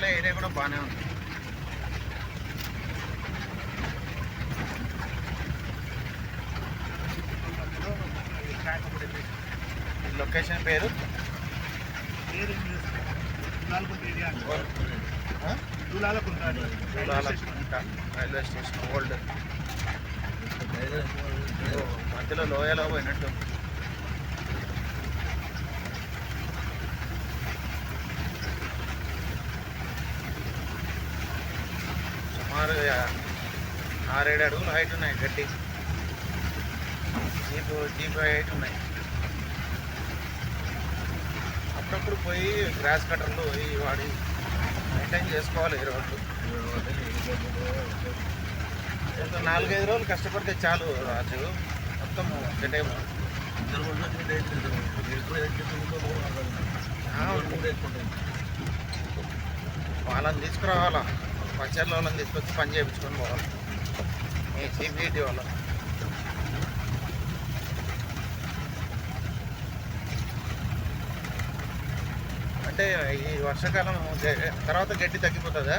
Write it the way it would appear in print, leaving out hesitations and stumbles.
పర్లే, ఏరియా కూడా బాగానే ఉంది. లొకేషన్ పేరు రైల్వే స్టేషన్ ఓల్డ్. మధ్యలో లోయలో పోయినట్టు. సుమారు 6-7 అడుగులు హైట్ ఉన్నాయి. గడ్డి జీప్ హైట్ ఉన్నాయి. అప్పుడప్పుడు పోయి గ్రాస్ కట్టర్లు పోయి వాడి మెయింటైన్ చేసుకోవాలి. ఈ రోడ్లు 4-5 రోజులు కష్టపడితే చాలు రాజు, మొత్తం సెట్ అయిపోతుంది. వాళ్ళని తీసుకురావాలా, పచ్చర్ల వాళ్ళని తీసుకొచ్చి పని చేయించుకొని పోవాలి. ఈ సిబిఐటి వాళ్ళ అంటే ఈ వర్షాకాలం తర్వాత గడ్డి తగ్గిపోతుందా?